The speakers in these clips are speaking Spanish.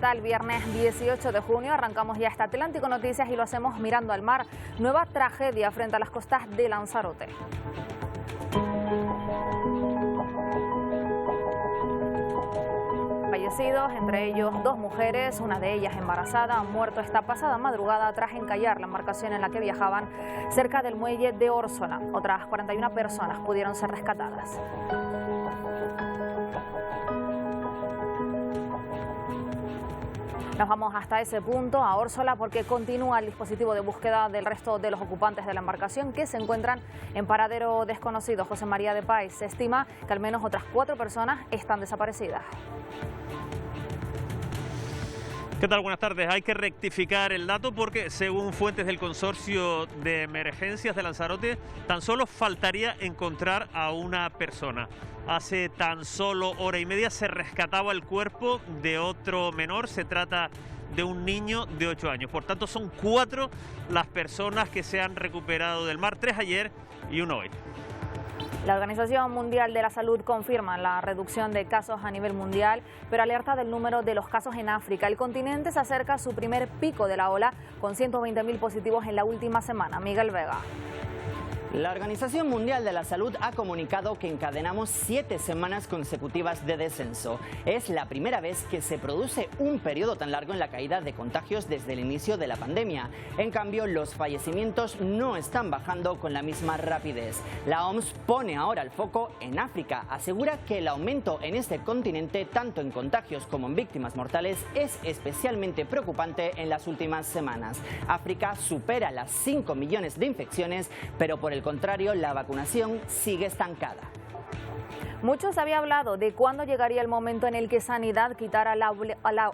tal? Viernes 18 de junio arrancamos ya este Atlántico Noticias y lo hacemos mirando al mar. Nueva tragedia frente a las costas de Lanzarote. Fallecidos, entre ellos 2 mujeres, una de ellas embarazada, han muerto esta pasada madrugada tras encallar la embarcación en la que viajaban cerca del muelle de Órsola. Otras 41 personas pudieron ser rescatadas. Nos vamos hasta ese punto, a Órsola, porque continúa el dispositivo de búsqueda del resto de los ocupantes de la embarcación que se encuentran en paradero desconocido. José María de Páez, se estima que al menos otras 4 personas están desaparecidas. ¿Qué tal? Buenas tardes. Hay que rectificar el dato porque, según fuentes del Consorcio de Emergencias de Lanzarote, tan solo faltaría encontrar a una persona. Hace tan solo hora y media se rescataba el cuerpo de otro menor. Se trata de un niño de 8 años. Por tanto, son 4 las personas que se han recuperado del mar, 3 ayer y 1 hoy. La Organización Mundial de la Salud confirma la reducción de casos a nivel mundial, pero alerta del número de los casos en África. El continente se acerca a su primer pico de la ola, con 120.000 positivos en la última semana. Miguel Vega. La Organización Mundial de la Salud ha comunicado que encadenamos 7 semanas consecutivas de descenso. Es la primera vez que se produce un periodo tan largo en la caída de contagios desde el inicio de la pandemia. En cambio, los fallecimientos no están bajando con la misma rapidez. La OMS pone ahora el foco en África. Asegura que el aumento en este continente, tanto en contagios como en víctimas mortales, es especialmente preocupante en las últimas semanas. África supera las 5 millones de infecciones, pero por el contrario, la vacunación sigue estancada. Mucho se había hablado de cuándo llegaría el momento en el que Sanidad quitara la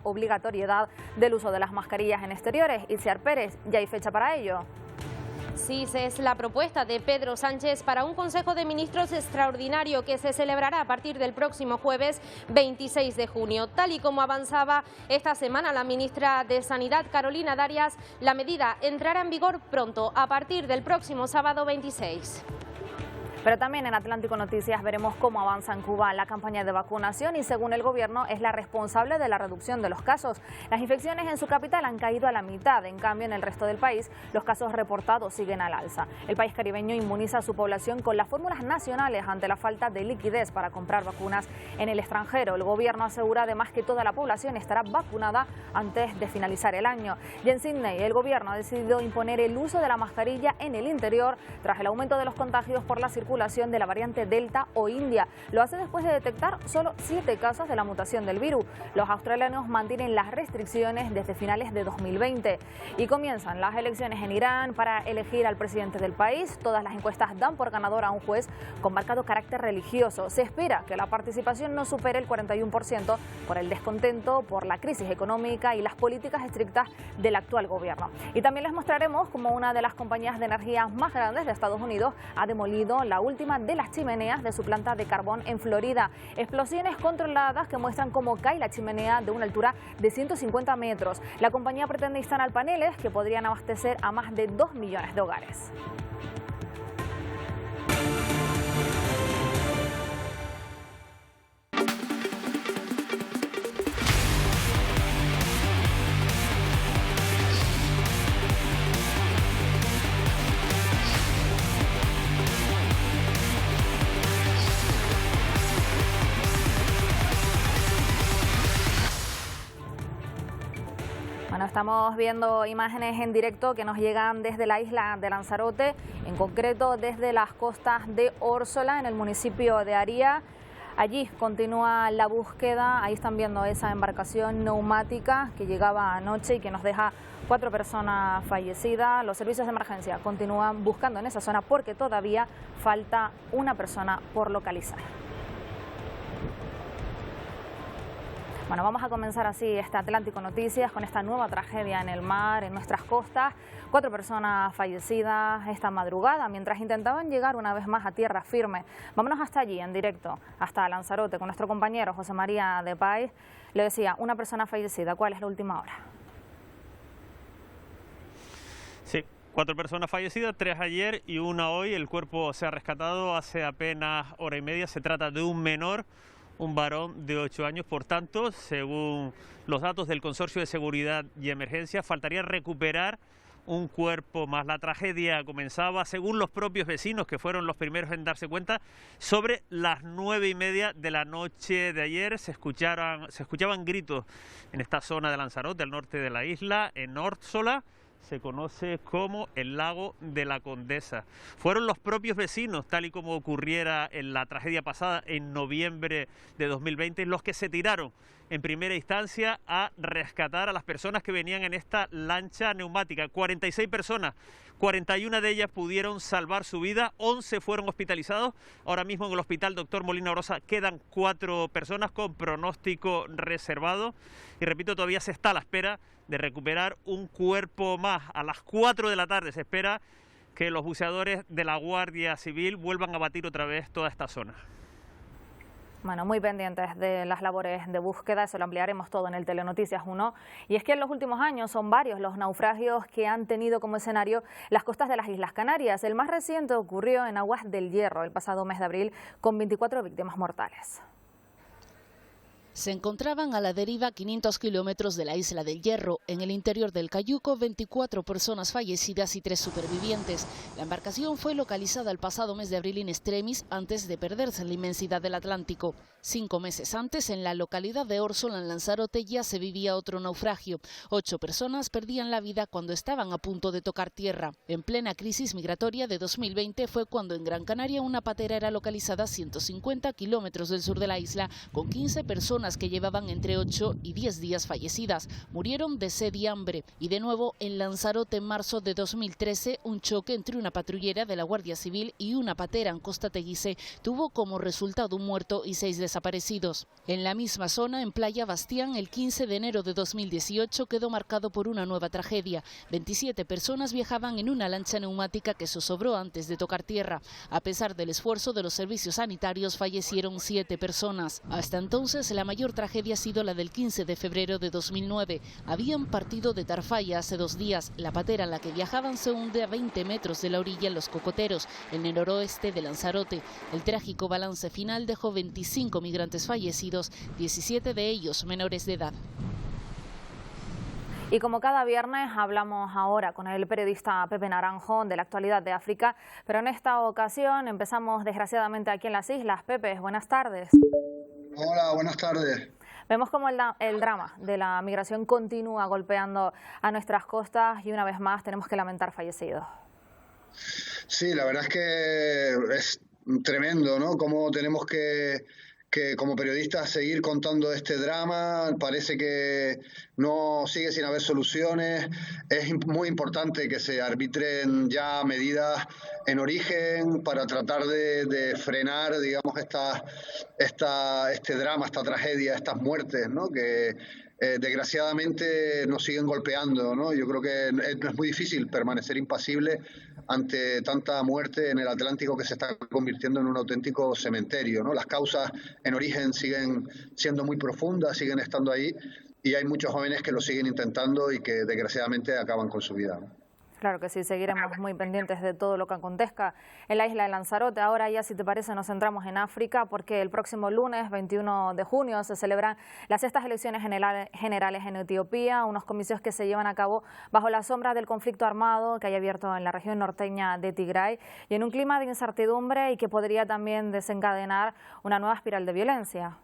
obligatoriedad del uso de las mascarillas en exteriores. Itziar Pérez, ¿ya hay fecha para ello? Sí, es la propuesta de Pedro Sánchez para un Consejo de Ministros extraordinario que se celebrará a partir del próximo jueves 26 de junio. Tal y como avanzaba esta semana la ministra de Sanidad, Carolina Darias, la medida entrará en vigor pronto, a partir del próximo sábado 26. Pero también en Atlántico Noticias veremos cómo avanza en Cuba la campaña de vacunación y, según el gobierno, es la responsable de la reducción de los casos. Las infecciones en su capital han caído a la mitad, en cambio en el resto del país los casos reportados siguen al alza. El país caribeño inmuniza a su población con las fórmulas nacionales ante la falta de liquidez para comprar vacunas en el extranjero. El gobierno asegura además que toda la población estará vacunada antes de finalizar el año. Y en Sídney el gobierno ha decidido imponer el uso de la mascarilla en el interior tras el aumento de los contagios por la circulación de la variante Delta o India. Lo hace después de detectar solo 7 casos de la mutación del virus. Los australianos mantienen las restricciones desde finales de 2020. Y comienzan las elecciones en Irán para elegir al presidente del país. Todas las encuestas dan por ganador a un juez con marcado carácter religioso. Se espera que la participación no supere el 41% por el descontento por la crisis económica y las políticas estrictas del actual gobierno. Y también les mostraremos cómo una de las compañías de energía más grandes de Estados Unidos ha demolido la última de las chimeneas de su planta de carbón en Florida. Explosiones controladas que muestran cómo cae la chimenea de una altura de 150 metros. La compañía pretende instalar paneles que podrían abastecer a más de 2 millones de hogares. Bueno, estamos viendo imágenes en directo que nos llegan desde la isla de Lanzarote, en concreto desde las costas de Órsola, en el municipio de Aría. Allí continúa la búsqueda. Ahí están viendo esa embarcación neumática que llegaba anoche y que nos deja 4 personas fallecidas. Los servicios de emergencia continúan buscando en esa zona porque todavía falta una persona por localizar. Bueno, vamos a comenzar así este Atlántico Noticias con esta nueva tragedia en el mar, en nuestras costas. 4 personas fallecidas esta madrugada mientras intentaban llegar una vez más a tierra firme. Vámonos hasta allí, en directo, hasta Lanzarote, con nuestro compañero José María de Páez. Le decía, una persona fallecida. ¿Cuál es la última hora? Sí, 4 personas fallecidas, 3 ayer y 1 hoy. El cuerpo se ha rescatado hace apenas hora y media. Se trata de un menor, un varón de 8 años. Por tanto, según los datos del Consorcio de Seguridad y Emergencia, faltaría recuperar un cuerpo más. La tragedia comenzaba, según los propios vecinos, que fueron los primeros en darse cuenta, sobre las 9:30 de la noche de ayer. Se escuchaban gritos en esta zona de Lanzarote, al norte de la isla, en Órsola. Se conoce como el lago de la Condesa. Fueron los propios vecinos, tal y como ocurriera en la tragedia pasada en noviembre de 2020, los que se tiraron en primera instancia a rescatar a las personas que venían en esta lancha neumática. 46 personas, 41 de ellas pudieron salvar su vida, 11 fueron hospitalizados. Ahora mismo en el hospital Dr. Molina Rosa quedan 4 personas con pronóstico reservado. Y repito, todavía se está a la espera de recuperar un cuerpo más. A las 4 de la tarde se espera que los buceadores de la Guardia Civil vuelvan a batir otra vez toda esta zona. Bueno, muy pendientes de las labores de búsqueda, eso lo ampliaremos todo en el Telenoticias 1. Y es que en los últimos años son varios los naufragios que han tenido como escenario las costas de las Islas Canarias. El más reciente ocurrió en Aguas del Hierro el pasado mes de abril, con 24 víctimas mortales. Se encontraban a la deriva 500 kilómetros de la Isla del Hierro. En el interior del cayuco, 24 personas fallecidas y 3 supervivientes. La embarcación fue localizada el pasado mes de abril in extremis, antes de perderse en la inmensidad del Atlántico. 5 meses antes, en la localidad de Órsola, en Lanzarote, ya se vivía otro naufragio. 8 personas perdían la vida cuando estaban a punto de tocar tierra. En plena crisis migratoria de 2020 fue cuando en Gran Canaria una patera era localizada a 150 kilómetros del sur de la isla, con 15 personas que llevaban entre 8 y 10 días fallecidas. Murieron de sed y hambre. Y de nuevo en Lanzarote, en marzo de 2013, un choque entre una patrullera de la Guardia Civil y una patera en Costa Teguise tuvo como resultado un muerto y 6 desaparecidos. En la misma zona, en Playa Bastián, el 15 de enero de 2018 quedó marcado por una nueva tragedia. 27 personas viajaban en una lancha neumática que zozobró antes de tocar tierra. A pesar del esfuerzo de los servicios sanitarios, fallecieron 7 personas. Hasta entonces, la mayor tragedia ha sido la del 15 de febrero de 2009. Habían partido de Tarfaya hace 2 días. La patera en la que viajaban se hunde a 20 metros de la orilla en Los Cocoteros, en el noroeste de Lanzarote. El trágico balance final dejó 25 migrantes fallecidos, 17 de ellos menores de edad. Y como cada viernes hablamos ahora con el periodista Pepe Naranjo de la actualidad de África, pero en esta ocasión empezamos desgraciadamente aquí en las islas. Pepe, buenas tardes. Hola, buenas tardes. Vemos como el drama de la migración continúa golpeando a nuestras costas y una vez más tenemos que lamentar fallecidos. Sí, la verdad es que es tremendo, ¿no? Cómo tenemos que como periodistas seguir contando este drama. Parece que no sigue sin haber soluciones. Es muy importante que se arbitren ya medidas en origen para tratar de frenar, digamos, este drama, esta tragedia, estas muertes, ¿no? Que desgraciadamente nos siguen golpeando, ¿no? Yo creo que es muy difícil permanecer impasible ante tanta muerte en el Atlántico, que se está convirtiendo en un auténtico cementerio, ¿no? Las causas en origen siguen siendo muy profundas, siguen estando ahí, y hay muchos jóvenes que lo siguen intentando y que desgraciadamente acaban con su vida, ¿no? Claro que sí, seguiremos muy pendientes de todo lo que acontezca en la isla de Lanzarote. Ahora ya, si te parece, nos centramos en África, porque el próximo lunes, 21 de junio, se celebran las 6ª elecciones generales en Etiopía, unos comicios que se llevan a cabo bajo la sombra del conflicto armado que hay abierto en la región norteña de Tigray y en un clima de incertidumbre y que podría también desencadenar una nueva espiral de violencia.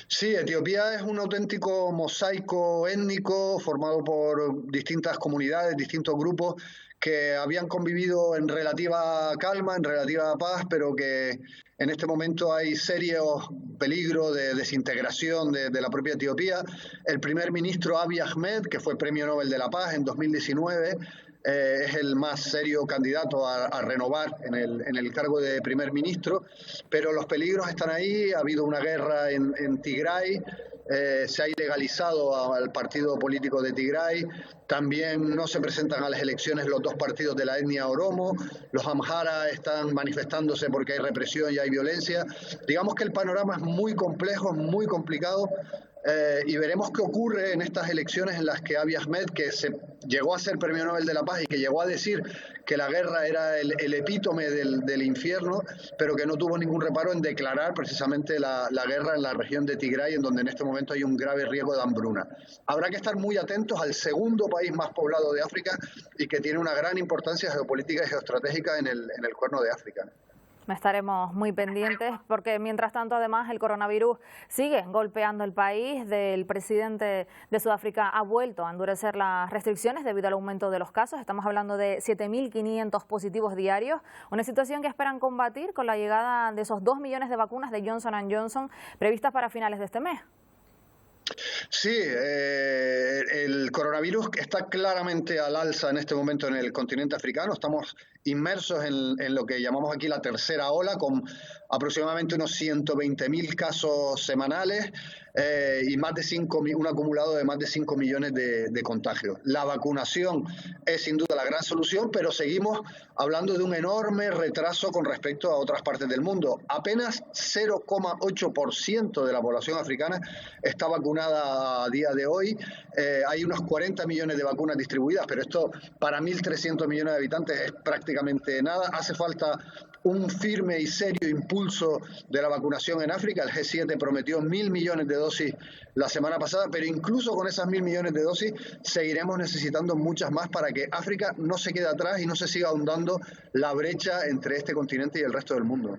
Sí, Etiopía es un auténtico mosaico étnico formado por distintas comunidades, distintos grupos que habían convivido en relativa calma, en relativa paz, pero que en este momento hay serios peligros de desintegración de la propia Etiopía. El primer ministro Abiy Ahmed, que fue Premio Nobel de la Paz en 2019, es el más serio candidato a renovar en el cargo de primer ministro, pero los peligros están ahí. Ha habido una guerra en Tigray, se ha ilegalizado al partido político de Tigray, también no se presentan a las elecciones los 2 partidos de la etnia oromo, los Amhara están manifestándose porque hay represión y hay violencia. Digamos que el panorama es muy complejo, muy complicado. y veremos qué ocurre en estas elecciones en las que Abiy Ahmed, que se llegó a ser Premio Nobel de la Paz y que llegó a decir que la guerra era el epítome del infierno, pero que no tuvo ningún reparo en declarar precisamente la guerra en la región de Tigray, en donde en este momento hay un grave riesgo de hambruna. Habrá que estar muy atentos al segundo país más poblado de África y que tiene una gran importancia geopolítica y geoestratégica en el Cuerno de África. Estaremos muy pendientes porque mientras tanto además el coronavirus sigue golpeando el país. El presidente de Sudáfrica ha vuelto a endurecer las restricciones debido al aumento de los casos. Estamos hablando de 7.500 positivos diarios, una situación que esperan combatir con la llegada de esos 2 millones de vacunas de Johnson & Johnson previstas para finales de este mes. Sí, el coronavirus está claramente al alza en este momento en el continente africano. Estamos inmersos en lo que llamamos aquí la tercera ola, con aproximadamente unos 120.000 casos semanales y un acumulado de más de 5 millones de contagios. La vacunación es sin duda la gran solución, pero seguimos hablando de un enorme retraso con respecto a otras partes del mundo. Apenas 0,8% de la población africana está vacunada a día de hoy. Hay unos 40 millones de vacunas distribuidas, pero esto para 1.300 millones de habitantes es prácticamente nada. Hace falta un firme y serio impulso de la vacunación en África. El G7 prometió 1.000 millones de dosis la semana pasada, pero incluso con esas 1.000 millones de dosis seguiremos necesitando muchas más para que África no se quede atrás y no se siga ahondando la brecha entre este continente y el resto del mundo.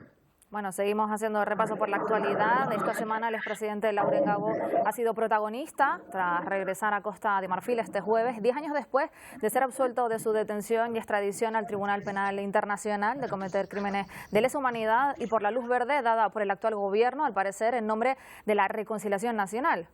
Bueno, seguimos haciendo repaso por la actualidad. Esta semana el expresidente Laurent Gbagbo ha sido protagonista tras regresar a Costa de Marfil este jueves, 10 años después de ser absuelto de su detención y extradición al Tribunal Penal Internacional de cometer crímenes de lesa humanidad y por la luz verde dada por el actual gobierno, al parecer en nombre de la reconciliación nacional.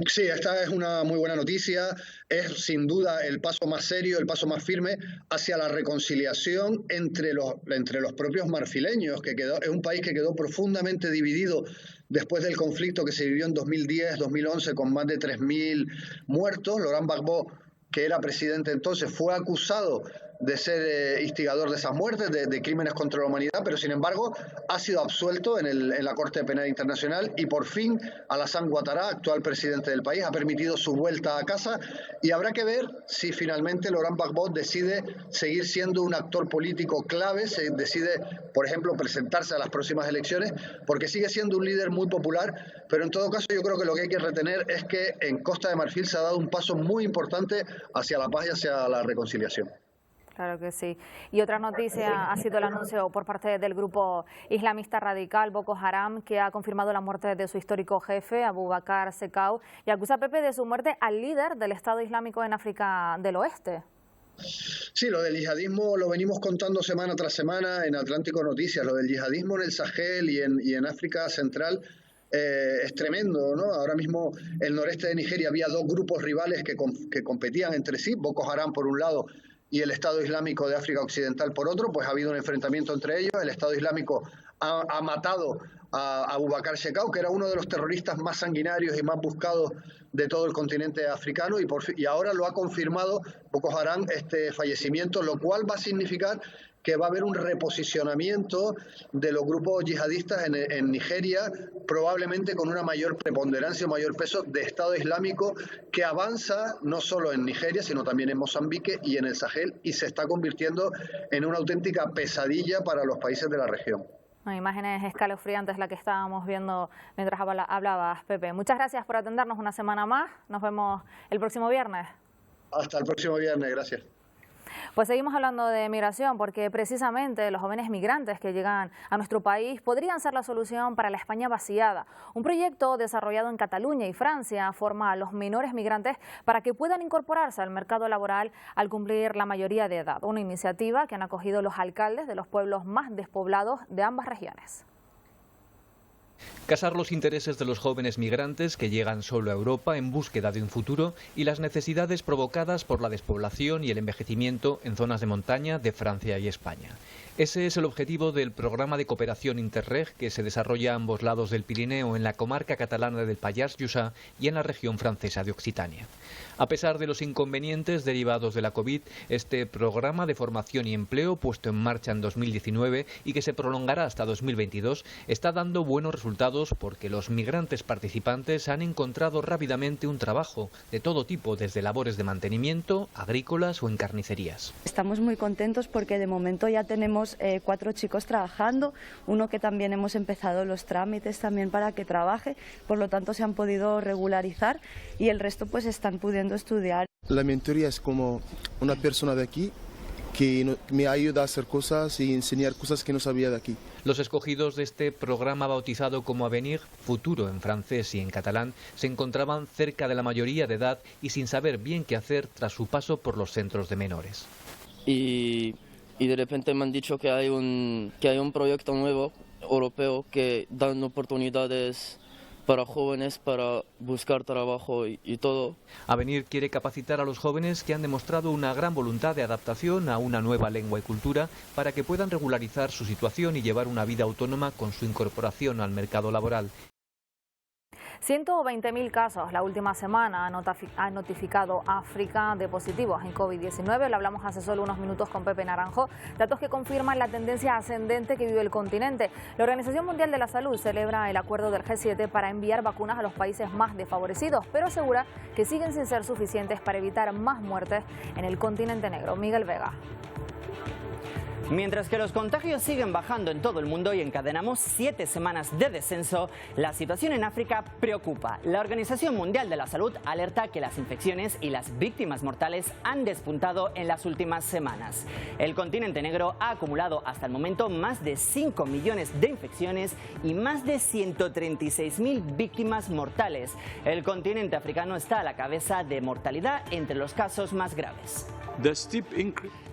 Sí, esta es una muy buena noticia. Es sin duda el paso más serio, el paso más firme hacia la reconciliación entre los propios marfileños, es un país que quedó profundamente dividido después del conflicto que se vivió en 2010-2011 con más de 3.000 muertos. Laurent Gbagbo, que era presidente entonces, fue acusado de ser instigador de esas muertes, de crímenes contra la humanidad, pero sin embargo ha sido absuelto en la Corte Penal Internacional y por fin Alassane Ouattara, actual presidente del país, ha permitido su vuelta a casa y habrá que ver si finalmente Laurent Gbagbo decide seguir siendo un actor político clave, decide, por ejemplo, presentarse a las próximas elecciones, porque sigue siendo un líder muy popular, pero en todo caso yo creo que lo que hay que retener es que en Costa de Marfil se ha dado un paso muy importante hacia la paz y hacia la reconciliación. Claro que sí. Y otra noticia ha sido el anuncio por parte del grupo islamista radical Boko Haram, que ha confirmado la muerte de su histórico jefe, Abu Bakr Shekau, y acusa a Pepe de su muerte al líder del Estado Islámico en África del Oeste. Sí, lo del yihadismo lo venimos contando semana tras semana en Atlántico Noticias. Lo del yihadismo en el Sahel y en África Central es tremendo, ¿no? Ahora mismo en el noreste de Nigeria había dos grupos rivales que competían entre sí, Boko Haram por un lado y el Estado Islámico de África Occidental por otro. Pues ha habido un enfrentamiento entre ellos. El Estado Islámico ha matado a Abu Bakr Shekau, que era uno de los terroristas más sanguinarios y más buscados de todo el continente africano, y ahora lo ha confirmado Boko Haram este fallecimiento, lo cual va a significar que va a haber un reposicionamiento de los grupos yihadistas en Nigeria, probablemente con una mayor preponderancia, un mayor peso de Estado Islámico que avanza no solo en Nigeria, sino también en Mozambique y en el Sahel, y se está convirtiendo en una auténtica pesadilla para los países de la región. Imágenes escalofriantes la que estábamos viendo mientras hablabas, Pepe. Muchas gracias por atendernos una semana más. Nos vemos el próximo viernes. Hasta el próximo viernes, gracias. Pues seguimos hablando de migración porque precisamente los jóvenes migrantes que llegan a nuestro país podrían ser la solución para la España vaciada. Un proyecto desarrollado en Cataluña y Francia forma a los menores migrantes para que puedan incorporarse al mercado laboral al cumplir la mayoría de edad. Una iniciativa que han acogido los alcaldes de los pueblos más despoblados de ambas regiones. Casar los intereses de los jóvenes migrantes que llegan solo a Europa en búsqueda de un futuro y las necesidades provocadas por la despoblación y el envejecimiento en zonas de montaña de Francia y España. Ese es el objetivo del programa de cooperación Interreg que se desarrolla a ambos lados del Pirineo, en la comarca catalana del Pallars Jussá y en la región francesa de Occitania. A pesar de los inconvenientes derivados de la COVID, este programa de formación y empleo, puesto en marcha en 2019 y que se prolongará hasta 2022, está dando buenos resultados porque los migrantes participantes han encontrado rápidamente un trabajo de todo tipo, desde labores de mantenimiento, agrícolas o en carnicerías. Estamos muy contentos porque de momento ya tenemos 4 chicos trabajando, uno que también hemos empezado los trámites también para que trabaje, por lo tanto se han podido regularizar y el resto pues están pudiendo estudiar. La mentoría es como una persona de aquí que me ayuda a hacer cosas y enseñar cosas que no sabía de aquí. Los escogidos de este programa bautizado como Avenir, futuro en francés y en catalán, se encontraban cerca de la mayoría de edad y sin saber bien qué hacer tras su paso por los centros de menores. Y de repente me han dicho que hay un proyecto nuevo europeo que dan oportunidades para jóvenes para buscar trabajo y todo. Avenir quiere capacitar a los jóvenes que han demostrado una gran voluntad de adaptación a una nueva lengua y cultura para que puedan regularizar su situación y llevar una vida autónoma con su incorporación al mercado laboral. 120.000 casos la última semana ha notificado África de positivos en COVID-19. Lo hablamos hace solo unos minutos con Pepe Naranjo. Datos que confirman la tendencia ascendente que vive el continente. La Organización Mundial de la Salud celebra el acuerdo del G7 para enviar vacunas a los países más desfavorecidos, pero asegura que siguen sin ser suficientes para evitar más muertes en el continente negro. Miguel Vega. Mientras que los contagios siguen bajando en todo el mundo y encadenamos 7 semanas de descenso, la situación en África preocupa. La Organización Mundial de la Salud alerta que las infecciones y las víctimas mortales han despuntado en las últimas semanas. El continente negro ha acumulado hasta el momento más de 5 millones de infecciones y más de 136.000 víctimas mortales. El continente africano está a la cabeza de mortalidad entre los casos más graves.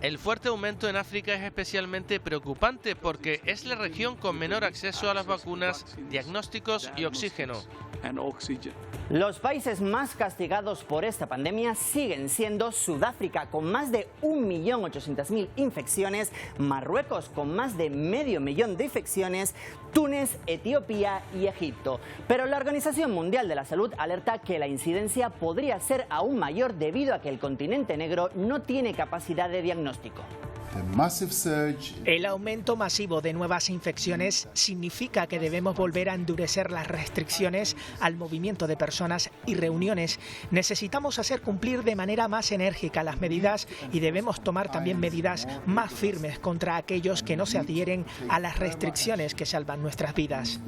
El fuerte aumento en África es especialmente preocupante porque es la región con menor acceso a las vacunas, diagnósticos y oxígeno. Los países más castigados por esta pandemia siguen siendo Sudáfrica, con más de 1.800.000 infecciones, Marruecos con más de 500.000 de infecciones, Túnez, Etiopía y Egipto. Pero la Organización Mundial de la Salud alerta que la incidencia podría ser aún mayor debido a que el continente negro no tiene capacidad de diagnóstico. El aumento masivo de nuevas infecciones significa que debemos volver a endurecer las restricciones al movimiento de personas y reuniones. Necesitamos hacer cumplir de manera más enérgica las medidas y debemos tomar también medidas más firmes contra aquellos que no se adhieren a las restricciones que salvan nuestras vidas.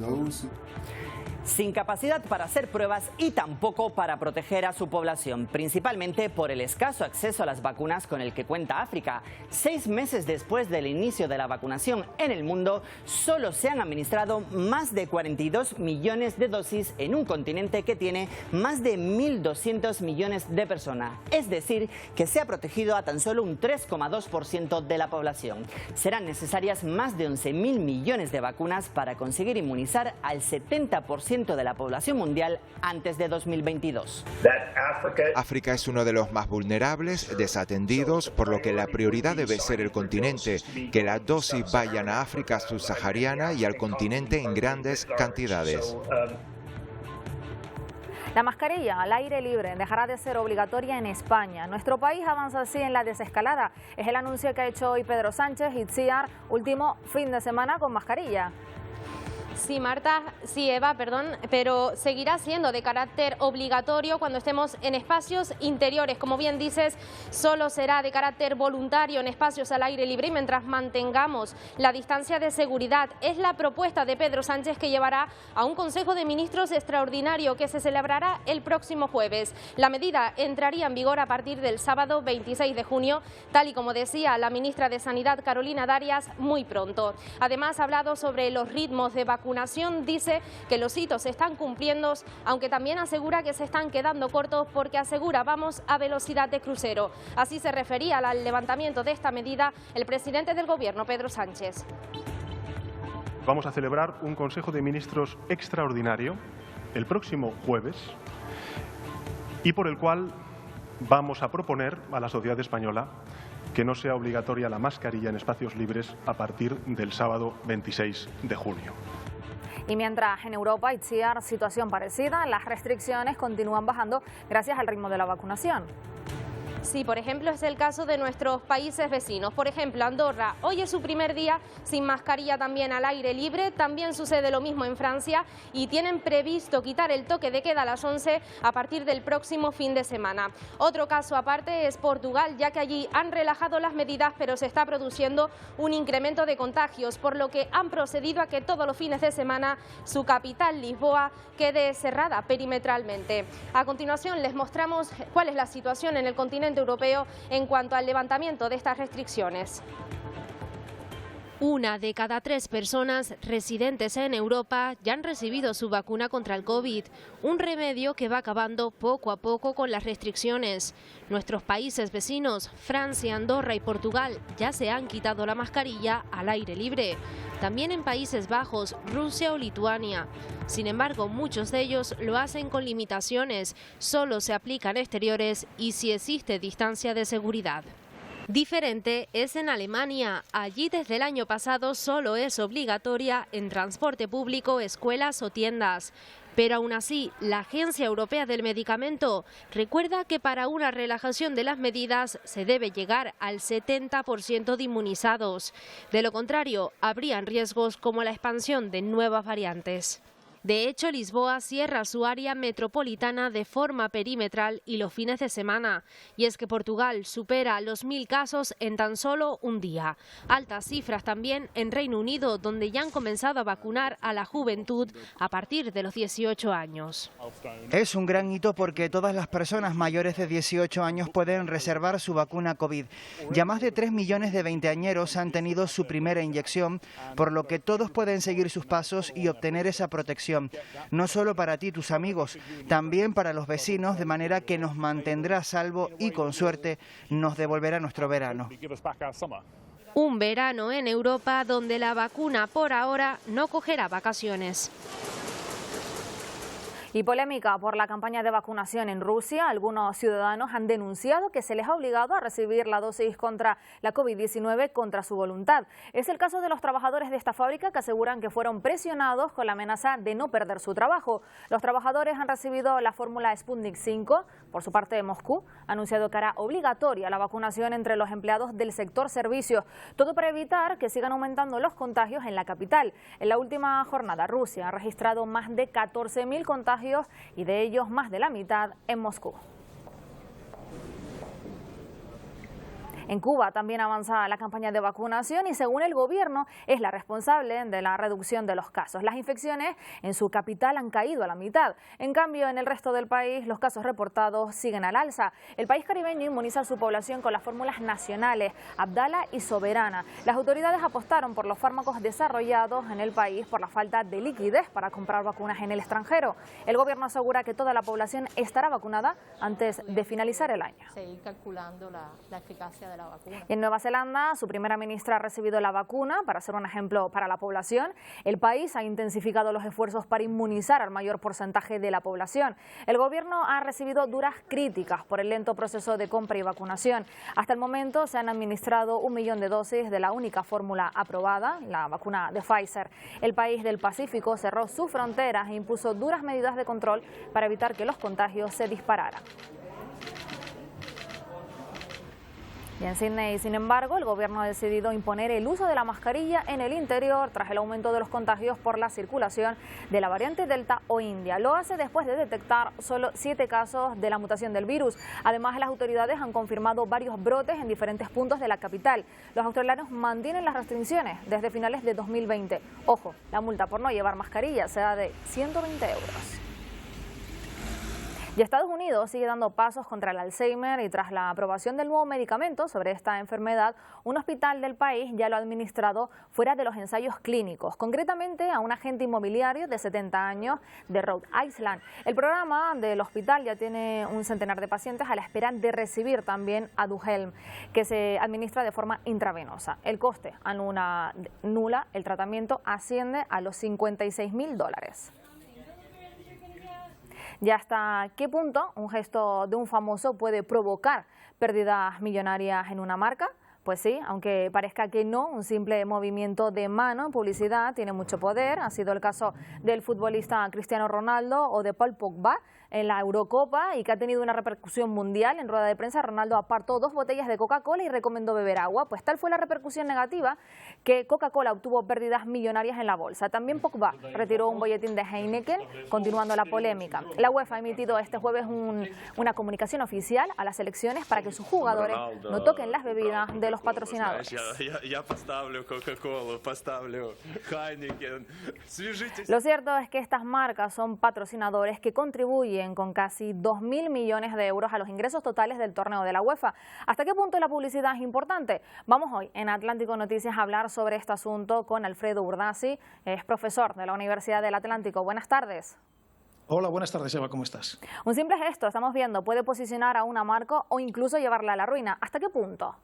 Sin capacidad para hacer pruebas y tampoco para proteger a su población, principalmente por el escaso acceso a las vacunas con el que cuenta África. 6 meses después del inicio de la vacunación en el mundo, solo se han administrado más de 42 millones de dosis en un continente que tiene más de 1.200 millones de personas. Es decir, que se ha protegido a tan solo un 3,2% de la población. Serán necesarias más de 11.000 millones de vacunas para conseguir inmunizar al 70% de la población mundial antes de 2022. África es uno de los más vulnerables, desatendidos, por lo que la prioridad debe ser el continente, que las dosis vayan a África subsahariana y al continente en grandes cantidades. La mascarilla al aire libre dejará de ser obligatoria en España. Nuestro país avanza así en la desescalada. Es el anuncio que ha hecho hoy Pedro Sánchez y Tziar, último fin de semana con mascarilla. Sí, Marta, sí, Eva, perdón, pero seguirá siendo de carácter obligatorio cuando estemos en espacios interiores. Como bien dices, solo será de carácter voluntario en espacios al aire libre y mientras mantengamos la distancia de seguridad. Es la propuesta de Pedro Sánchez que llevará a un Consejo de Ministros extraordinario que se celebrará el próximo jueves. La medida entraría en vigor a partir del sábado 26 de junio, tal y como decía la ministra de Sanidad, Carolina Darias, muy pronto. Además, ha hablado sobre los ritmos de vacunación, dice que los hitos se están cumpliendo, aunque también asegura que se están quedando cortos porque asegura vamos a velocidad de crucero. Así se refería al levantamiento de esta medida el presidente del Gobierno, Pedro Sánchez. Vamos a celebrar un Consejo de Ministros extraordinario el próximo jueves y por el cual vamos a proponer a la sociedad española que no sea obligatoria la mascarilla en espacios libres a partir del sábado 26 de junio. Y mientras en Europa, Itziar, situación parecida, las restricciones continúan bajando gracias al ritmo de la vacunación. Sí, por ejemplo, es el caso de nuestros países vecinos. Por ejemplo, Andorra, hoy es su primer día sin mascarilla también al aire libre. También sucede lo mismo en Francia y tienen previsto quitar el toque de queda a las 11 a partir del próximo fin de semana. Otro caso aparte es Portugal, ya que allí han relajado las medidas, pero se está produciendo un incremento de contagios, por lo que han procedido a que todos los fines de semana su capital, Lisboa, quede cerrada perimetralmente. A continuación les mostramos cuál es la situación en el continente europeo en cuanto al levantamiento de estas restricciones. 1 de cada 3 personas residentes en Europa ya han recibido su vacuna contra el COVID, un remedio que va acabando poco a poco con las restricciones. Nuestros países vecinos, Francia, Andorra y Portugal, ya se han quitado la mascarilla al aire libre. También en Países Bajos, Rusia o Lituania. Sin embargo, muchos de ellos lo hacen con limitaciones, solo se aplican exteriores y si existe distancia de seguridad. Diferente es en Alemania. Allí desde el año pasado solo es obligatoria en transporte público, escuelas o tiendas. Pero aún así, la Agencia Europea del Medicamento recuerda que para una relajación de las medidas se debe llegar al 70% de inmunizados. De lo contrario, habrían riesgos como la expansión de nuevas variantes. De hecho, Lisboa cierra su área metropolitana de forma perimetral y los fines de semana. Y es que Portugal supera los 1000 casos en tan solo un día. Altas cifras también en Reino Unido, donde ya han comenzado a vacunar a la juventud a partir de los 18 años. Es un gran hito porque todas las personas mayores de 18 años pueden reservar su vacuna COVID. Ya más de 3 millones de veinteañeros han tenido su primera inyección, por lo que todos pueden seguir sus pasos y obtener esa protección. No solo para ti, tus amigos, también para los vecinos, de manera que nos mantendrá a salvo y con suerte nos devolverá nuestro verano. Un verano en Europa donde la vacuna por ahora no cogerá vacaciones. Y polémica por la campaña de vacunación en Rusia. Algunos ciudadanos han denunciado que se les ha obligado a recibir la dosis contra la COVID-19 contra su voluntad. Es el caso de los trabajadores de esta fábrica que aseguran que fueron presionados con la amenaza de no perder su trabajo. Los trabajadores han recibido la fórmula Sputnik 5. Por su parte, Moscú ha anunciado que hará obligatoria la vacunación entre los empleados del sector servicios. Todo para evitar que sigan aumentando los contagios en la capital. En la última jornada, Rusia ha registrado más de 14.000 contagios y de ellos más de la mitad en Moscú. En Cuba también avanza la campaña de vacunación y según el gobierno es la responsable de la reducción de los casos. Las infecciones en su capital han caído a la mitad. En cambio, en el resto del país los casos reportados siguen al alza. El país caribeño inmuniza a su población con las fórmulas nacionales Abdala y Soberana. Las autoridades apostaron por los fármacos desarrollados en el país por la falta de liquidez para comprar vacunas en el extranjero. El gobierno asegura que toda la población estará vacunada antes de finalizar el año. Seguir calculando la eficacia de la vacuna. En Nueva Zelanda, su primera ministra ha recibido la vacuna para ser un ejemplo para la población. El país ha intensificado los esfuerzos para inmunizar al mayor porcentaje de la población. El gobierno ha recibido duras críticas por el lento proceso de compra y vacunación. Hasta el momento se han administrado 1 millón de dosis de la única fórmula aprobada, la vacuna de Pfizer. El país del Pacífico cerró sus fronteras e impuso duras medidas de control para evitar que los contagios se dispararan. Y en Sydney, sin embargo, el gobierno ha decidido imponer el uso de la mascarilla en el interior tras el aumento de los contagios por la circulación de la variante Delta o India. Lo hace después de detectar solo 7 casos de la mutación del virus. Además, las autoridades han confirmado varios brotes en diferentes puntos de la capital. Los australianos mantienen las restricciones desde finales de 2020. Ojo, la multa por no llevar mascarilla será de 120 euros. Y Estados Unidos sigue dando pasos contra el Alzheimer y tras la aprobación del nuevo medicamento sobre esta enfermedad, un hospital del país ya lo ha administrado fuera de los ensayos clínicos, concretamente a un agente inmobiliario de 70 años de Rhode Island. El programa del hospital ya tiene un centenar de pacientes a la espera de recibir también Aduhelm, que se administra de forma intravenosa. El coste anula el tratamiento asciende a los $56.000. ¿Y hasta qué punto un gesto de un famoso puede provocar pérdidas millonarias en una marca? Pues sí, aunque parezca que no, un simple movimiento de mano en publicidad tiene mucho poder. Ha sido el caso del futbolista Cristiano Ronaldo o de Paul Pogba en la Eurocopa y que ha tenido una repercusión mundial. En rueda de prensa, Ronaldo apartó 2 botellas de Coca-Cola y recomendó beber agua. Pues tal fue la repercusión negativa que Coca-Cola obtuvo pérdidas millonarias en la bolsa. También Pogba retiró un boletín de Heineken, continuando la polémica. La UEFA ha emitido este jueves una comunicación oficial a las selecciones para que sus jugadores no toquen las bebidas de los patrocinadores. Я поставлю Coca-Cola, поставлю Heineken. Lo cierto es que estas marcas son patrocinadores que contribuyen con casi 2.000 millones de euros a los ingresos totales del torneo de la UEFA. ¿Hasta qué punto la publicidad es importante? Vamos hoy en Atlántico Noticias a hablar sobre este asunto con Alfredo Urdasi, es profesor de la Universidad del Atlántico. Buenas tardes. Hola, buenas tardes, Eva, ¿cómo estás? Un simple gesto, estamos viendo, puede posicionar a una marca o incluso llevarla a la ruina. ¿Hasta qué punto?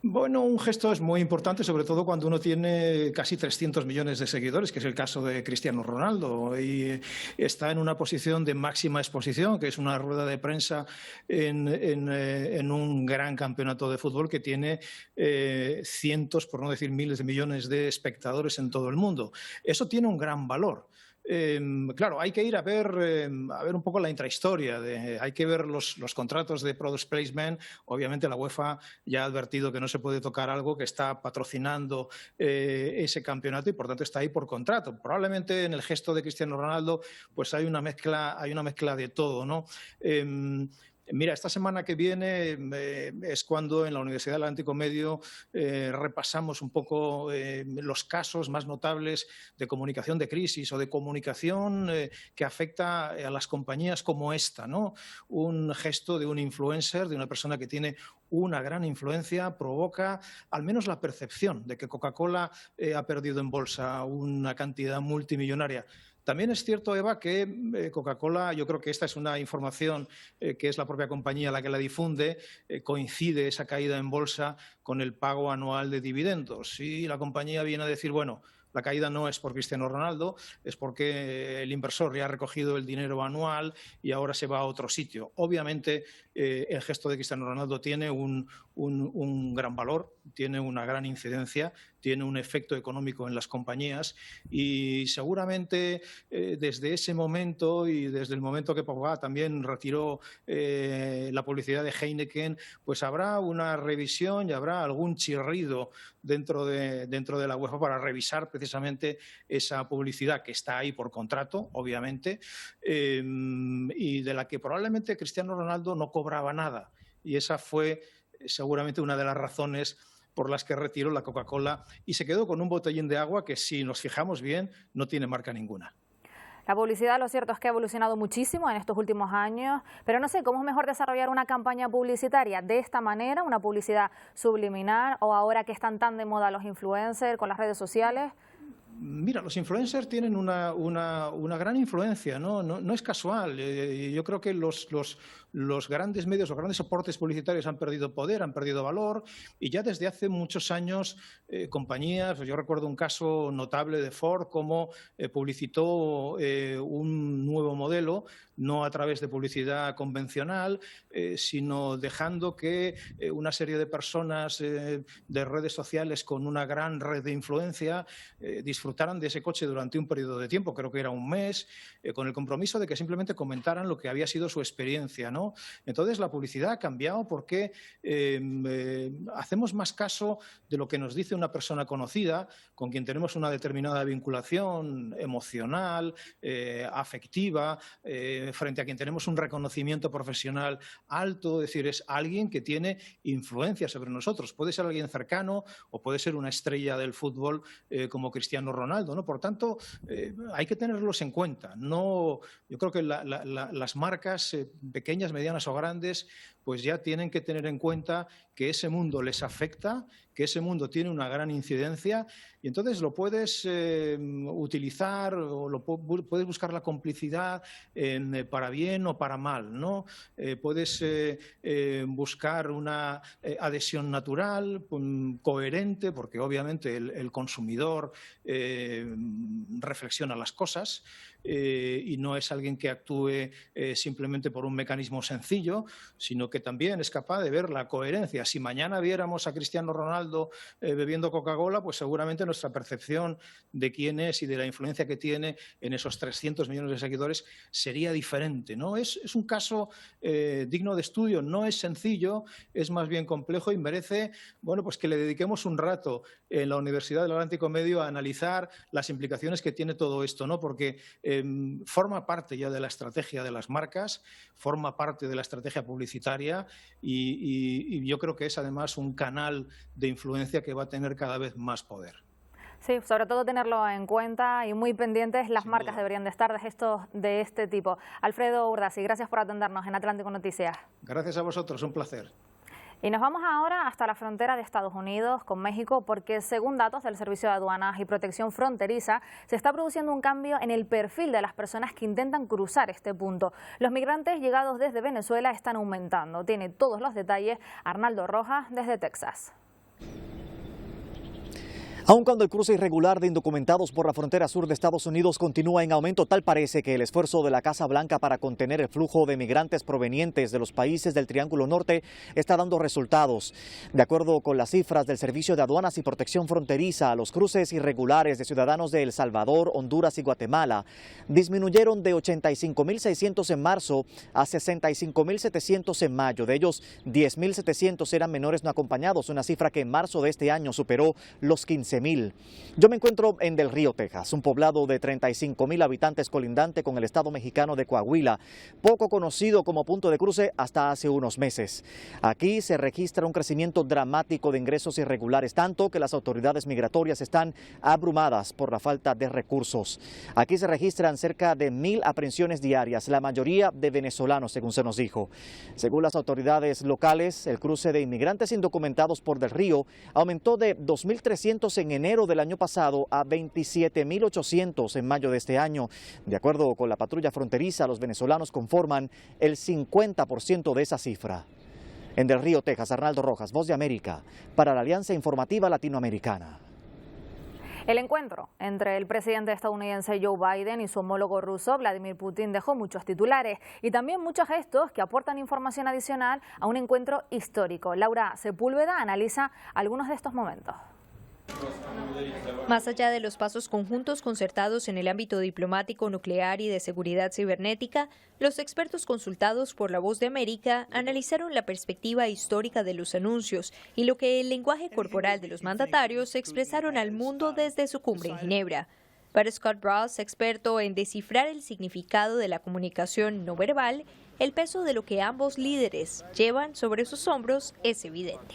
Bueno, un gesto es muy importante, sobre todo cuando uno tiene casi 300 millones de seguidores, que es el caso de Cristiano Ronaldo, y está en una posición de máxima exposición, que es una rueda de prensa en un gran campeonato de fútbol que tiene cientos, por no decir miles de millones de espectadores en todo el mundo. Eso tiene un gran valor. Claro, hay que ir a ver un poco la intrahistoria, hay que ver los contratos de product placement. Obviamente la UEFA ya ha advertido que no se puede tocar algo que está patrocinando ese campeonato y por tanto está ahí por contrato. Probablemente en el gesto de Cristiano Ronaldo pues hay una mezcla de todo, ¿no? Mira, esta semana que viene es cuando en la Universidad del Atlántico Medio repasamos un poco los casos más notables de comunicación de crisis o de comunicación que afecta a las compañías como esta, ¿no? Un gesto de un influencer, de una persona que tiene una gran influencia, provoca al menos la percepción de que Coca-Cola ha perdido en bolsa una cantidad multimillonaria. También es cierto, Eva, que Coca-Cola, yo creo que esta es una información que es la propia compañía la que la difunde, coincide esa caída en bolsa con el pago anual de dividendos. Y la compañía viene a decir, bueno, la caída no es por Cristiano Ronaldo, es porque el inversor ya ha recogido el dinero anual y ahora se va a otro sitio. Obviamente, el gesto de Cristiano Ronaldo tiene un gran valor, tiene una gran incidencia, tiene un efecto económico en las compañías y seguramente desde ese momento y desde el momento que Pogba también retiró la publicidad de Heineken, pues habrá una revisión y habrá algún chirrido dentro de la UEFA para revisar precisamente esa publicidad que está ahí por contrato, obviamente, y de la que probablemente Cristiano Ronaldo no cobraba nada. Y esa fue seguramente una de las razones por las que retiró la Coca-Cola y se quedó con un botellín de agua que, si nos fijamos bien, no tiene marca ninguna. La publicidad, lo cierto es que ha evolucionado muchísimo en estos últimos años, pero no sé, ¿cómo es mejor desarrollar una campaña publicitaria de esta manera, una publicidad subliminal, o ahora que están tan de moda los influencers con las redes sociales? Mira, los influencers tienen una gran influencia, ¿no? No es casual. Yo creo que los grandes medios, los grandes soportes publicitarios han perdido poder, han perdido valor y ya desde hace muchos años compañías, yo recuerdo un caso notable de Ford, cómo publicitó un nuevo modelo, no a través de publicidad convencional, sino dejando que una serie de personas de redes sociales con una gran red de influencia disfrutaran de ese coche durante un periodo de tiempo, creo que era un mes, con el compromiso de que simplemente comentaran lo que había sido su experiencia, ¿no? Entonces la publicidad ha cambiado porque hacemos más caso de lo que nos dice una persona conocida, con quien tenemos una determinada vinculación emocional, afectiva, frente a quien tenemos un reconocimiento profesional alto, es decir, es alguien que tiene influencia sobre nosotros. Puede ser alguien cercano o puede ser una estrella del fútbol como Cristiano Ronaldo, ¿no? Por tanto, hay que tenerlos en cuenta. No, yo creo que las marcas pequeñas, medianas o grandes, pues ya tienen que tener en cuenta que ese mundo les afecta, que ese mundo tiene una gran incidencia y entonces lo puedes utilizar o puedes buscar la complicidad para bien o para mal, ¿no? Puedes buscar una adhesión natural, coherente, porque obviamente el consumidor reflexiona las cosas y no es alguien que actúe simplemente por un mecanismo sencillo, sino que que también es capaz de ver la coherencia. Si mañana viéramos a Cristiano Ronaldo bebiendo Coca-Cola, pues seguramente nuestra percepción de quién es y de la influencia que tiene en esos 300 millones de seguidores sería diferente, ¿no? Es un caso digno de estudio, no es sencillo, es más bien complejo y merece, bueno, pues que le dediquemos un rato en la Universidad del Atlántico Medio a analizar las implicaciones que tiene todo esto, ¿no? Porque forma parte ya de la estrategia de las marcas, forma parte de la estrategia publicitaria y yo creo que es además un canal de influencia que va a tener cada vez más poder. Sí, sobre todo tenerlo en cuenta y muy pendientes, las marcas deberían de estar de este tipo. Alfredo Urdasi, gracias por atendernos en Atlántico Noticias. Gracias a vosotros, un placer. Y nos vamos ahora hasta la frontera de Estados Unidos con México porque según datos del Servicio de Aduanas y Protección Fronteriza se está produciendo un cambio en el perfil de las personas que intentan cruzar este punto. Los migrantes llegados desde Venezuela están aumentando. Tiene todos los detalles Arnaldo Rojas desde Texas. Aun cuando el cruce irregular de indocumentados por la frontera sur de Estados Unidos continúa en aumento, tal parece que el esfuerzo de la Casa Blanca para contener el flujo de migrantes provenientes de los países del Triángulo Norte está dando resultados. De acuerdo con las cifras del Servicio de Aduanas y Protección Fronteriza, los cruces irregulares de ciudadanos de El Salvador, Honduras y Guatemala disminuyeron de 85.600 en marzo a 65.700 en mayo. De ellos, 10.700 eran menores no acompañados, una cifra que en marzo de este año superó los 15.000. Yo me encuentro en Del Río, Texas, un poblado de 35.000 habitantes colindante con el estado mexicano de Coahuila, poco conocido como punto de cruce hasta hace unos meses. Aquí se registra un crecimiento dramático de ingresos irregulares, tanto que las autoridades migratorias están abrumadas por la falta de recursos. Aquí se registran cerca de 1.000 aprehensiones diarias, la mayoría de venezolanos, según se nos dijo. Según las autoridades locales, el cruce de inmigrantes indocumentados por Del Río aumentó de 2.300 en enero del año pasado a 27.800 en mayo de este año. De acuerdo con la patrulla fronteriza, los venezolanos conforman el 50% de esa cifra. En Del Río, Texas, Arnaldo Rojas, Voz de América, para la Alianza Informativa Latinoamericana. El encuentro entre el presidente estadounidense Joe Biden y su homólogo ruso Vladimir Putin dejó muchos titulares y también muchos gestos que aportan información adicional a un encuentro histórico. Laura Sepúlveda analiza algunos de estos momentos. Más allá de los pasos conjuntos concertados en el ámbito diplomático, nuclear y de seguridad cibernética, los expertos consultados por La Voz de América analizaron la perspectiva histórica de los anuncios y lo que el lenguaje corporal de los mandatarios expresaron al mundo desde su cumbre en Ginebra. Para Scott Ross, experto en descifrar el significado de la comunicación no verbal, el peso de lo que ambos líderes llevan sobre sus hombros es evidente.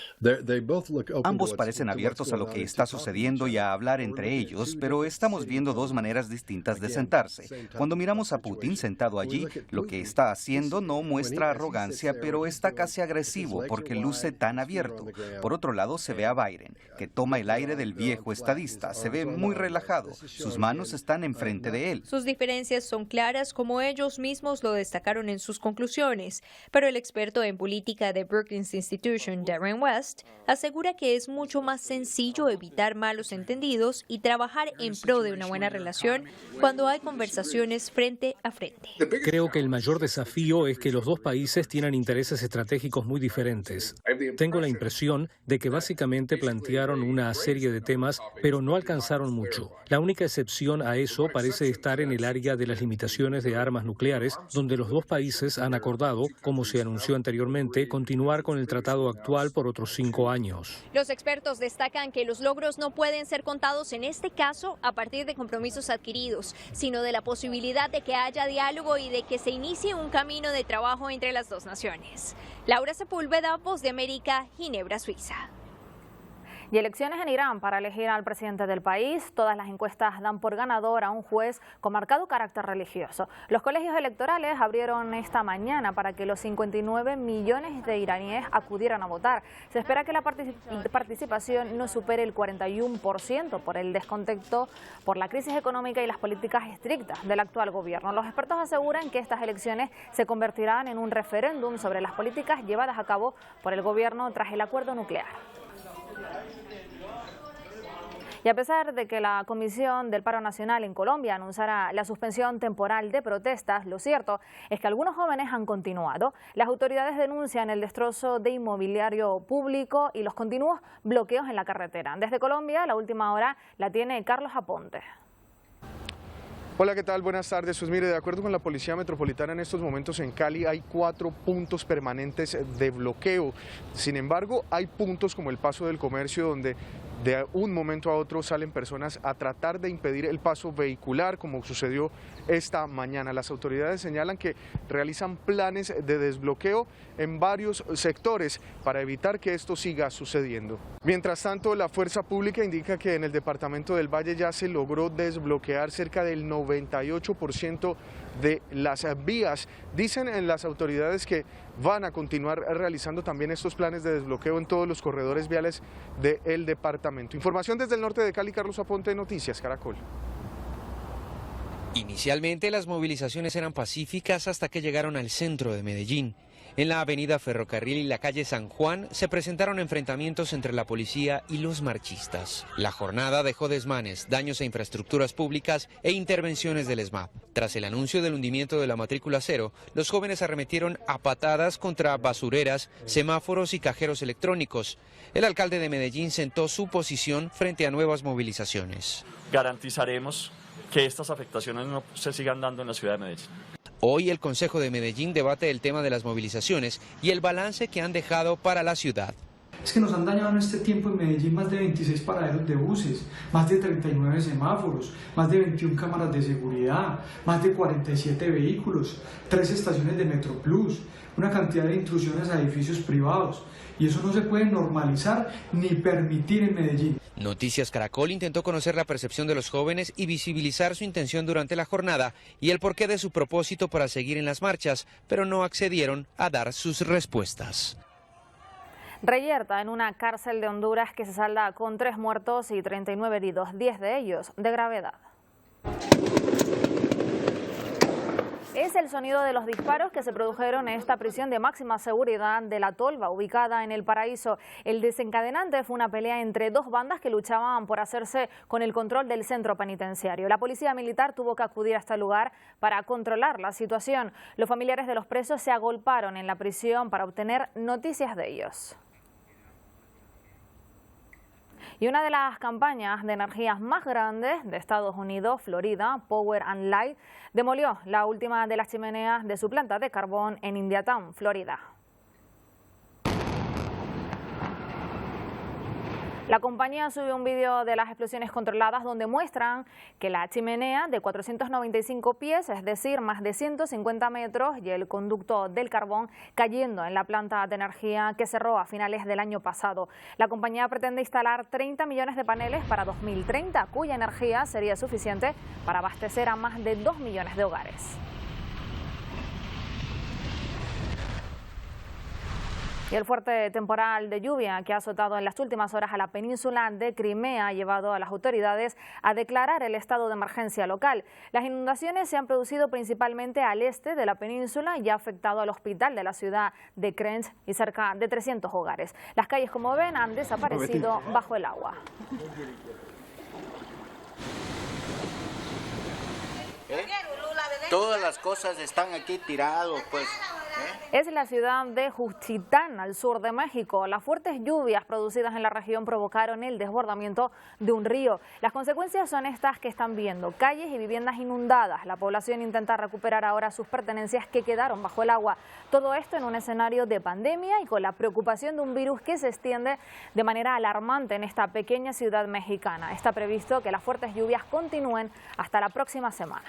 Ambos parecen abiertos a lo que está sucediendo y a hablar entre ellos, pero estamos viendo dos maneras distintas de sentarse. Cuando miramos a Putin sentado allí, lo que está haciendo no muestra arrogancia, pero está casi agresivo porque luce tan abierto. Por otro lado, se ve a Biden, que toma el aire del viejo estadista. Se ve muy relajado. Sus manos están enfrente de él. Sus diferencias son claras, como ellos mismos lo destacaron en sus conclusiones, pero el experto en política de Brookings Institution, Darren West, asegura que es mucho más sencillo evitar malos entendidos y trabajar en pro de una buena relación cuando hay conversaciones frente a frente. Creo que el mayor desafío es que los dos países tienen intereses estratégicos muy diferentes. Tengo la impresión de que básicamente plantearon una serie de temas, pero no alcanzaron mucho. La única excepción a eso parece estar en el área de las limitaciones de armas nucleares, donde los dos países han acordado, como se anunció anteriormente, continuar con el tratado actual por otros 5 años. Los expertos destacan que los logros no pueden ser contados en este caso a partir de compromisos adquiridos, sino de la posibilidad de que haya diálogo y de que se inicie un camino de trabajo entre las dos naciones. Laura Sepúlveda, Voz de América, Ginebra, Suiza. Y elecciones en Irán para elegir al presidente del país. Todas las encuestas dan por ganador a un juez con marcado carácter religioso. Los colegios electorales abrieron esta mañana para que los 59 millones de iraníes acudieran a votar. Se espera que la participación no supere el 41% por el descontento por la crisis económica y las políticas estrictas del actual gobierno. Los expertos aseguran que estas elecciones se convertirán en un referéndum sobre las políticas llevadas a cabo por el gobierno tras el acuerdo nuclear. Y a pesar de que la Comisión del Paro Nacional en Colombia anunciara la suspensión temporal de protestas, lo cierto es que algunos jóvenes han continuado. Las autoridades denuncian el destrozo de inmobiliario público y los continuos bloqueos en la carretera. Desde Colombia, la última hora la tiene Carlos Aponte. Hola, ¿qué tal? Buenas tardes. Pues mire, de acuerdo con la Policía Metropolitana, en estos momentos en Cali hay 4 puntos permanentes de bloqueo. Sin embargo, hay puntos como el Paso del Comercio donde de un momento a otro salen personas a tratar de impedir el paso vehicular, como sucedió esta mañana. Las autoridades señalan que realizan planes de desbloqueo en varios sectores para evitar que esto siga sucediendo. Mientras tanto, la Fuerza Pública indica que en el departamento del Valle ya se logró desbloquear cerca del 98% de las vías. Dicen en las autoridades que van a continuar realizando también estos planes de desbloqueo en todos los corredores viales del departamento. Información desde el norte de Cali, Carlos Aponte, Noticias Caracol. Inicialmente las movilizaciones eran pacíficas hasta que llegaron al centro de Medellín. En la avenida Ferrocarril y la calle San Juan se presentaron enfrentamientos entre la policía y los marchistas. La jornada dejó desmanes, daños a infraestructuras públicas e intervenciones del ESMAD. Tras el anuncio del hundimiento de la matrícula cero, los jóvenes arremetieron a patadas contra basureras, semáforos y cajeros electrónicos. El alcalde de Medellín sentó su posición frente a nuevas movilizaciones. Garantizaremos que estas afectaciones no se sigan dando en la ciudad de Medellín. Hoy el Consejo de Medellín debate el tema de las movilizaciones y el balance que han dejado para la ciudad. Es que nos han dañado en este tiempo en Medellín más de 26 paraderos de buses, más de 39 semáforos, más de 21 cámaras de seguridad, más de 47 vehículos, 3 estaciones de Metroplus, una cantidad de intrusiones a edificios privados. Y eso no se puede normalizar ni permitir en Medellín. Noticias Caracol intentó conocer la percepción de los jóvenes y visibilizar su intención durante la jornada y el porqué de su propósito para seguir en las marchas, pero no accedieron a dar sus respuestas. Reyerta en una cárcel de Honduras que se salda con 3 muertos y 39 heridos, 10 de ellos de gravedad. Es el sonido de los disparos que se produjeron en esta prisión de máxima seguridad de La Tolva, ubicada en El Paraíso. El desencadenante fue una pelea entre 2 bandas que luchaban por hacerse con el control del centro penitenciario. La policía militar tuvo que acudir a este lugar para controlar la situación. Los familiares de los presos se agolparon en la prisión para obtener noticias de ellos. Y una de las campañas de energías más grandes de Estados Unidos, Florida, Power and Light, demolió la última de las chimeneas de su planta de carbón en Indiatown, Florida. La compañía subió un vídeo de las explosiones controladas donde muestran que la chimenea de 495 pies, es decir, más de 150 metros, y el conducto del carbón cayendo en la planta de energía que cerró a finales del año pasado. La compañía pretende instalar 30 millones de paneles para 2030, cuya energía sería suficiente para abastecer a más de 2 millones de hogares. Y el fuerte temporal de lluvia que ha azotado en las últimas horas a la península de Crimea ha llevado a las autoridades a declarar el estado de emergencia local. Las inundaciones se han producido principalmente al este de la península y ha afectado al hospital de la ciudad de Krench y cerca de 300 hogares. Las calles, como ven, han desaparecido bajo el agua. Todas las cosas están aquí tiradas, pues. Es la ciudad de Juchitán, al sur de México. Las fuertes lluvias producidas en la región provocaron el desbordamiento de un río. Las consecuencias son estas que están viendo: calles y viviendas inundadas. La población intenta recuperar ahora sus pertenencias que quedaron bajo el agua. Todo esto en un escenario de pandemia y con la preocupación de un virus que se extiende de manera alarmante en esta pequeña ciudad mexicana. Está previsto que las fuertes lluvias continúen hasta la próxima semana.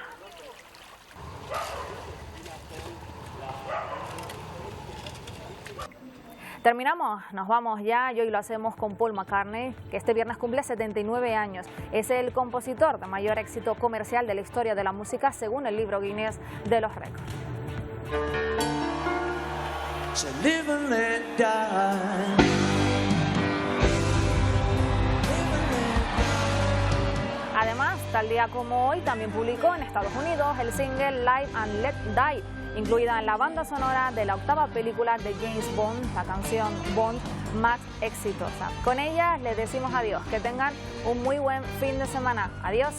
Terminamos, nos vamos ya y hoy lo hacemos con Paul McCartney, que este viernes cumple 79 años. Es el compositor de mayor éxito comercial de la historia de la música según el libro Guinness de los récords. Además, tal día como hoy, también publicó en Estados Unidos el single Live and Let Die, incluida en la banda sonora de la 8ª película de James Bond. La canción Bond más exitosa. Con ella les decimos adiós, que tengan un muy buen fin de semana. Adiós.